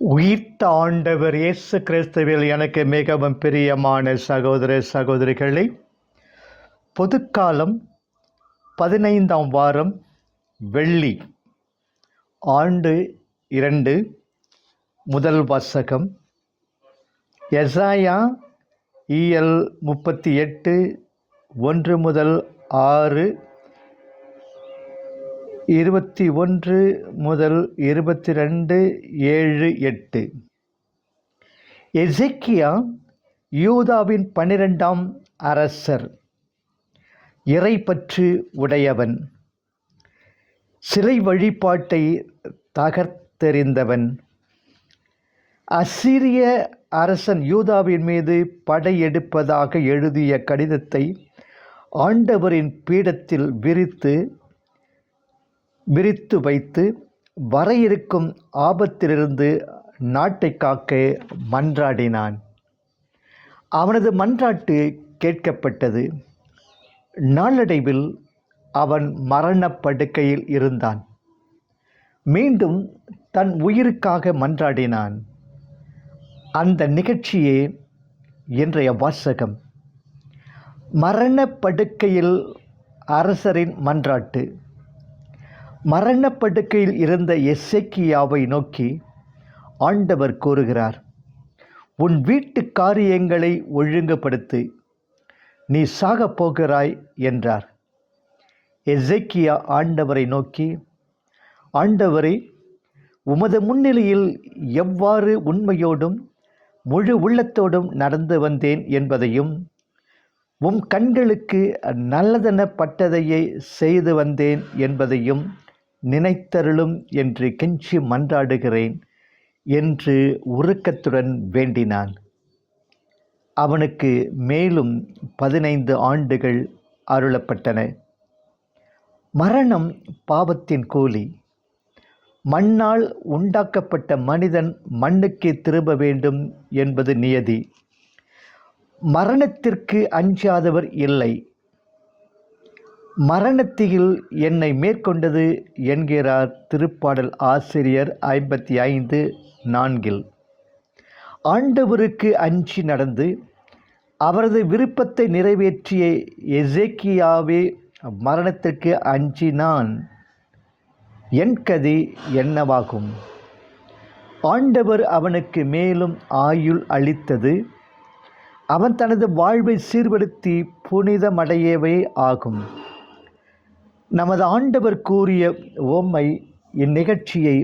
உயிர்த்த ஆண்டவர் இயேசு கிறிஸ்துவில் எனக்கு மிகவும் பிரியமான சகோதர சகோதரிகளை, பொதுக்காலம் 15ஆம் வாரம் வெள்ளி, ஆண்டு 2, முதல் வாசகம் எசாயா இயல் 38 1 முதல் 6, 21 முதல் 22, 7, 8. எசேக்கியா யூதாவின் 12ஆம் அரசர், இறைப்பற்று உடையவன், சிலை வழிபாட்டை தகர்த்தெறிந்தவன். அசீரிய அரசன் யூதாவின் மீது படையெடுப்பதாக எழுதிய கடிதத்தை ஆண்டவரின் பீடத்தில் விரித்து வைத்து வர இருக்கும் ஆபத்திலிருந்து நாட்டை காக்க மன்றாடினான். அவனது மன்றாட்டு கேட்கப்பட்டது. நாளடைவில் அவன் மரணப்படுக்கையில் இருந்தான். மீண்டும் தன் உயிருக்காக மன்றாடினான். அந்த நிகழ்ச்சியே இன்றைய வாசகம். மரணப்படுக்கையில் அரசரின் மன்றாட்டு. மரணப்படுக்கையில் இருந்த எசேக்கியாவை நோக்கி ஆண்டவர் கூறுகிறார், உன் வீட்டு காரியங்களை ஒழுங்குபடுத்து, நீ சாகப் போகிறாய் என்றார். எசேக்கியா ஆண்டவரை நோக்கி, ஆண்டவரே, உமது முன்னிலையில் எவ்வாறு உண்மையோடும் முழு உள்ளத்தோடும் நடந்து வந்தேன் என்பதையும், உம் கண்களுக்கு நல்லதெனப்பட்டதையே செய்து வந்தேன் என்பதையும் நினைத்தருளும் என்று கெஞ்சி மன்றாடுகிறேன் என்று உருக்கத்துடன் வேண்டினான். அவனுக்கு மேலும் 15 ஆண்டுகள் அருளப்பட்டன. மரணம் பாவத்தின் கூலி. மண்ணால் உண்டாக்கப்பட்ட மனிதன் மண்ணுக்கே திரும்ப வேண்டும் என்பது நியதி. மரணத்திற்கு அஞ்சாதவர் இல்லை. மரணத்தில் என்னை மேற்கொண்டது என்கிறார் திருப்பாடல் ஆசிரியர் 55:4. ஆண்டவருக்கு அஞ்சி நடந்து அவரது விருப்பத்தை நிறைவேற்றிய எசேக்கியாவே மரணத்திற்கு அஞ்சினான். என் கதி என்னவாகும்? ஆண்டவர் அவனுக்கு மேலும் ஆயுள் அளித்தது அவன் தனது வாழ்வை சீர்படுத்தி புனிதமடையவே ஆகும். நமது ஆண்டவர் கூறிய உவமை இந்நிகழ்ச்சியை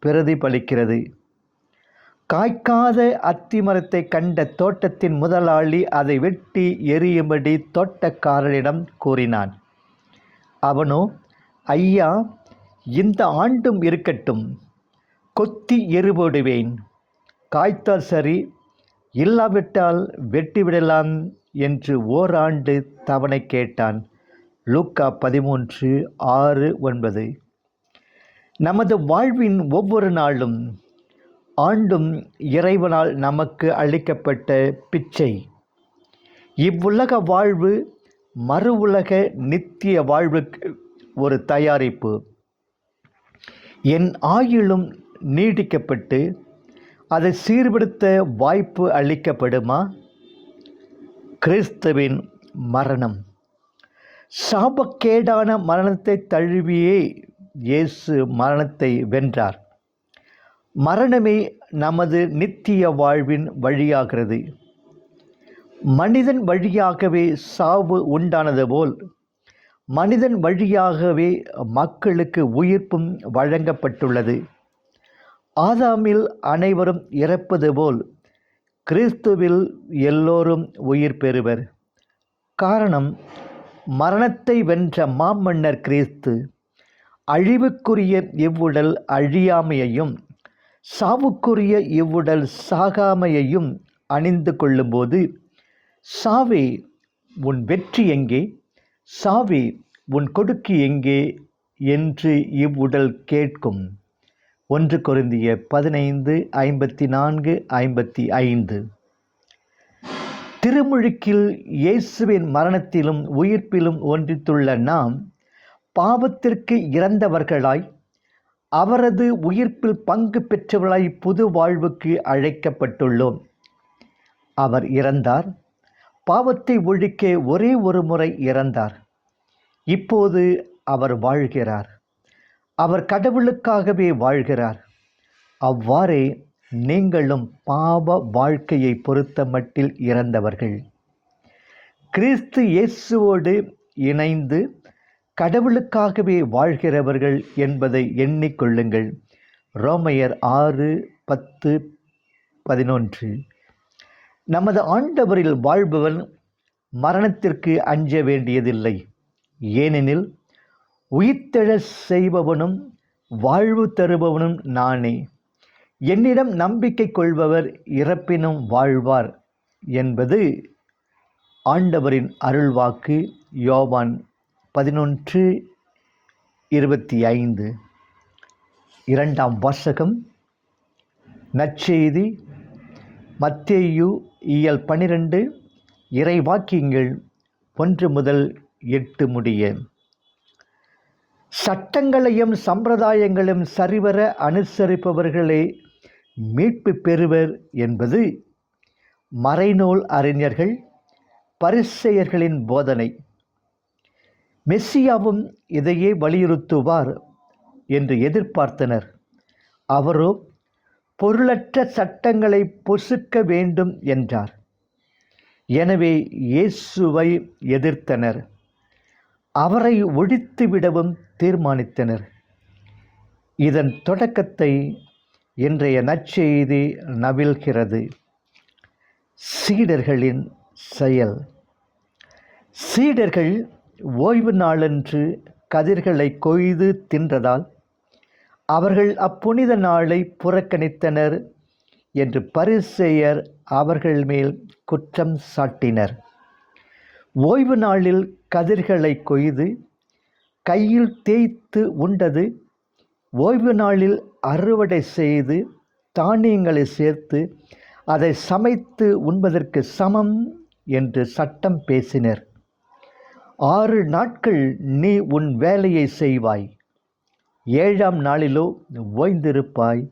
பிரதிபலிக்கிறது. காய்க்காத அத்திமரத்தை கண்ட தோட்டத்தின் முதலாளி அதை வெட்டி எரியும்படி தோட்டக்காரரிடம் கூறினான். அவனோ, ஐயா, இந்த ஆண்டும் இருக்கட்டும், கொத்தி எரிபோடுவேன், காய்த்தால் சரி, இல்லாவிட்டால் வெட்டிவிடலாம் என்று ஓராண்டு தவணை கேட்டான். லூக்கா 13:6-9. நமது வாழ்வின் ஒவ்வொரு நாளும் ஆண்டும் இறைவனால் நமக்கு அளிக்கப்பட்ட பிச்சை. இவ்வுலக வாழ்வு மறு உலக நித்திய வாழ்வுக்கு ஒரு தயாரிப்பு. என் ஆயுளும் நீடிக்கப்பட்டு அதை சீர்படுத்த வாய்ப்பு அளிக்கப்படுமா? கிறிஸ்துவின் மரணம். சாபக்கேடான மரணத்தை தழுவியே இயேசு மரணத்தை வென்றார். மரணமே நமது நித்திய வாழ்வின் வழியாகிறது. மனிதன் வழியாகவே சாவு உண்டானது போல் மனிதன் வழியாகவே மக்களுக்கு உயிர்ப்பும் வழங்கப்பட்டுள்ளது. ஆதாமில் அனைவரும் இறப்பது போல் கிறிஸ்துவில் எல்லோரும் உயிர் பெறுவர். காரணம், மரணத்தை வென்ற மாமன்னர் கிறிஸ்து அழிவுக்குரிய இவ்வுடல் அழியாமையையும் சாவுக்குரிய இவ்வுடல் சாகாமையையும் அணிந்து கொள்ளும்போது, சாவே உன் வெற்றி எங்கே, சாவே உன் கொடுக்கு எங்கே என்று இவ்வுடல் கேட்கும். 1 கொரிந்தியர் 15:54-55. திருமுழுக்கில் இயேசுவின் மரணத்திலும் உயிர்ப்பிலும் ஒன்றித்துள்ள நாம் பாவத்திற்கு இறந்தவர்களாய் அவரது உயிர்ப்பில் பங்கு பெற்றவர்களாய் புது வாழ்வுக்கு அழைக்கப்பட்டுள்ளோம். அவர் இறந்தார், பாவத்தை ஒழிக்க ஒரே ஒரு முறை இறந்தார். இப்போது அவர் வாழ்கிறார். அவர் கடவுளுக்காகவே வாழ்கிறார். அவ்வாறே நீங்களும் பாவ வாழ்க்கையை பொறுத்த மட்டில் இறந்தவர்கள். கிறிஸ்து இயேசுவோடு இணைந்து கடவுளுக்காகவே வாழ்கிறவர்கள் என்பதை எண்ணிக்கொள்ளுங்கள். ரோமையர் 6:10-11. நமது ஆண்டவரில் வாழ்பவன் மரணத்திற்கு அஞ்ச வேண்டியதில்லை. ஏனெனில் உயிர்த்தெழச் செய்பவனும் வாழ்வு தருபவனும் நானே. என்னிடம் நம்பிக்கை கொள்பவர் இறப்பினும் வாழ்வார் என்பது ஆண்டவரின் அருள்வாக்கு. யோவான் 11:25. இரண்டாம் வாசகம். நற்செய்தி மத்தேயு இயல் 12 இறைவாக்கியங்கள் 1-8 முடிய. சட்டங்களையும் சம்பிரதாயங்களும் சரிவர அனுசரிப்பவர்களே மீட்பு பெறுவர் என்பது மறைநூல் அறிஞர்கள் பரிசேயர்களின் போதனை. மெஸ்ஸியாவும் இதையே வலியுறுத்துவார் என்று எதிர்பார்த்தனர். அவரோ பொருளற்ற சட்டங்களை பொசுக்க வேண்டும் என்றார். எனவே இயேசுவை எதிர்த்தனர். அவரை ஒழித்துவிடவும் தீர்மானித்தனர். இதன் தொடக்கத்தை இன்றைய நற்செய்தி நவில்கிறது. சீடர்களின் செயல். சீடர்கள் ஓய்வு நாளன்று கதிர்களை கொய்து தின்றதால் அவர்கள் அப்புனித நாளை புறக்கணித்தனர் என்று பரிசேயர் அவர்கள் மேல் குற்றம் சாட்டினர். ஓய்வு நாளில் கதிர்களை கொய்து கையில் தேய்த்து உண்டது ஓய்வு நாளில் அறுவடை செய்து தானியங்களை சேர்த்து அதை சமைத்து உண்பதற்கு சமம் என்று சட்டம் பேசினர். 6 நாட்கள் நீ உன் வேலையை செய்வாய், 7ஆம் நாளிலோ ஓய்ந்திருப்பாய்.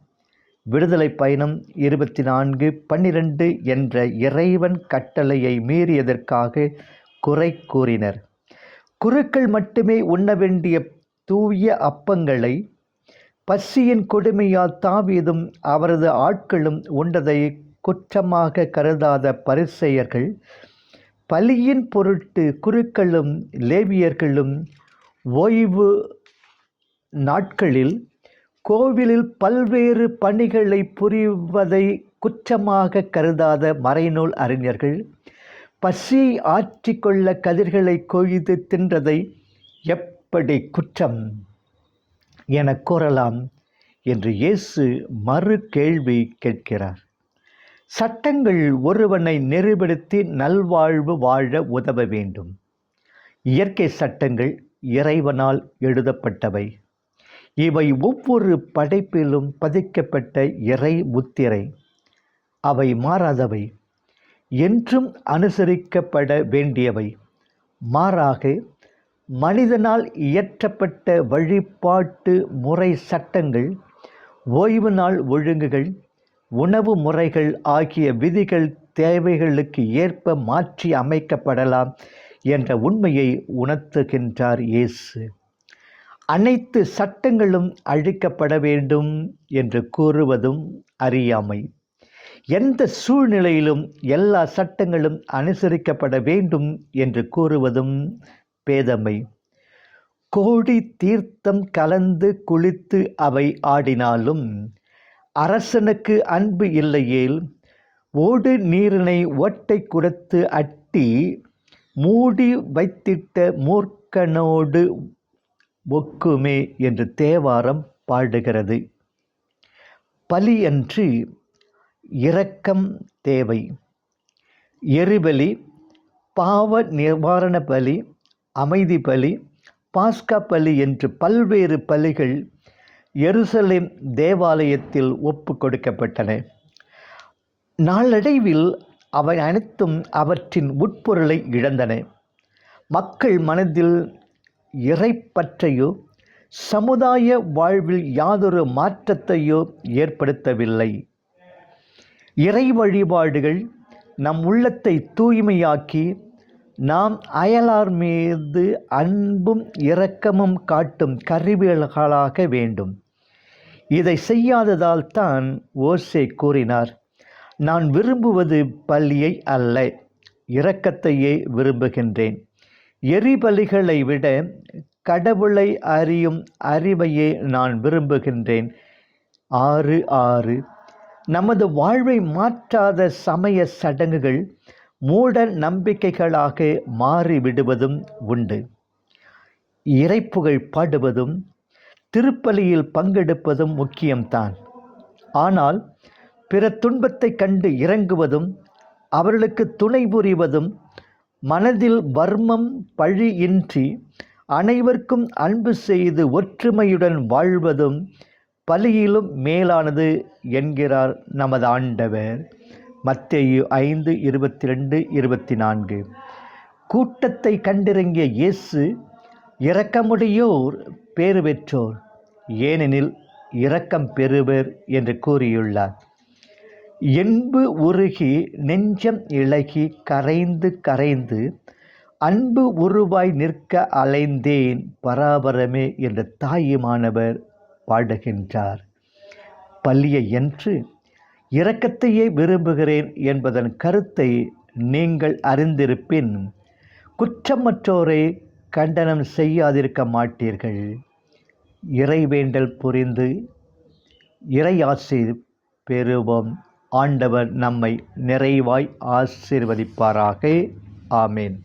விடுதலை பயணம் 24:12 என்ற இறைவன் கட்டளையை மீறியதற்காக குறை கூறினர். குருக்கள் மட்டுமே உண்ண வேண்டிய தூய அப்பங்களை பசியின் கொடுமையால் தாவீதும் அவரது ஆட்களும் உண்டதை குற்றமாக கருதாத பரிசேயர்கள் பலியின் பொருட்டு குருக்களும் லேவியர்களும் ஓய்வு நாட்களில் கோவிலில் பல்வேறு பணிகளை புரிவதை குற்றமாக கருதாத மறைநூல் அறிஞர்கள் பசியை ஆற்றிக்கொள்ள கதிர்களை கொய்து தின்றதை எப்படி குற்றம் என கூறலாம் என்று இயேசு மறு கேள்வி கேட்கிறார். சட்டங்கள் ஒருவனை நெறிப்படுத்தி நல்வாழ்வு வாழ உதவ வேண்டும். இயற்கை சட்டங்கள் இறைவனால் எழுதப்பட்டவை. இவை ஒவ்வொரு படைப்பிலும் பதிக்கப்பட்ட இறை முத்திரை. அவை மாறாதவை, என்றும் அனுசரிக்கப்பட வேண்டியவை. மாறாக மனிதனால் இயற்றப்பட்ட வழிபாட்டு முறை சட்டங்கள், ஓய்வு நாள் ஒழுங்குகள், உணவு முறைகள் ஆகிய விதிகள் தேவைகளுக்கு ஏற்ப மாற்றி அமைக்கப்படலாம் என்ற உண்மையை உணர்த்துகின்றார் இயேசு. அனைத்து சட்டங்களும் அழிக்கப்பட வேண்டும் என்று கூறுவதும் அறியாமை. எந்த சூழ்நிலையிலும் எல்லா சட்டங்களும் அனுசரிக்கப்பட வேண்டும் என்று கூறுவதும் பேதமை. கோடி தீர்த்தம் கலந்து குளித்து அவை ஆடினாலும் அரசனுக்கு அன்பு இல்லையேல் ஓடு நீரினை ஓட்டை குடத்து அட்டி மூடி வைத்திட்ட மூர்க்கனோடு ஒக்குமே என்று தேவாரம் பாடுகிறது. பலியன்று இரக்கம் தேவை. எரிபலி, பாவ நிவாரண பலி, அமைதி பலி, பாஸ்கா பலி என்று பல்வேறு பலிகள் எருசலேம் தேவாலயத்தில் ஒப்பு கொடுக்கப்பட்டன. நாளடைவில் அவை அனைத்தும் அவற்றின் உட்பொருளை இழந்தன. மக்கள் மனதில் இறைப்பற்றையோ சமுதாய வாழ்வில் யாதொரு மாற்றத்தையோ ஏற்படுத்தவில்லை. இறை வழிபாடுகள் நம் உள்ளத்தை தூய்மையாக்கி நாம் அயலார் மீது அன்பும் இரக்கமும் காட்டும் கருவிகளாக வேண்டும். இதை செய்யாததால் தான் ஓசே கூறினார், நான் விரும்புவது பலியை அல்ல, இரக்கத்தையே விரும்புகின்றேன். எரிபலிகளை விட கடவுளை அறியும் அறிவையே நான் விரும்புகின்றேன். 6:6. நமது வாழ்வை மாற்றாத சமய சடங்குகள் மூட நம்பிக்கைகளாக மாறிவிடுவதும் உண்டு. இறைப்புகழ் பாடுவதும் திருப்பலியில் பங்கெடுப்பதும் முக்கியம்தான். ஆனால் பிற துன்பத்தை கண்டு இறங்குவதும் அவர்களுக்கு துணை புரிவதும் மனதில் வர்மம் பழி இன்றி அனைவருக்கும் அன்பு செய்து ஒற்றுமையுடன் வாழ்வதும் பலியிலும் மேலானது என்கிறார் நமது ஆண்டவர். மத்தேயு 5:22-24. கூட்டத்தை கண்டிறங்கிய இயேசு, இரக்கமுடையோர் பேறு பெற்றோர், ஏனெனில் இரக்கம் பெறுவர் என்று கூறியுள்ளார். என்பு உருகி நெஞ்சம் இளகி கரைந்து கரைந்து அன்பு உருவாய் நிற்க அலைந்தேன் பராபரமே என்ற தாயுமானவர் பாடுகின்றார். பலியன்று இரக்கத்தையே விரும்புகிறேன் என்பதன் கருத்தை நீங்கள் அறிந்திருப்பின் குற்றமற்றோரை கண்டனம் செய்யாதிருக்க மாட்டீர்கள். இறைவேண்டல் புரிந்து இறையாசி பெறுவோம். ஆண்டவர் நம்மை நிறைவாய் ஆசீர்வதிப்பாராக. ஆமேன்.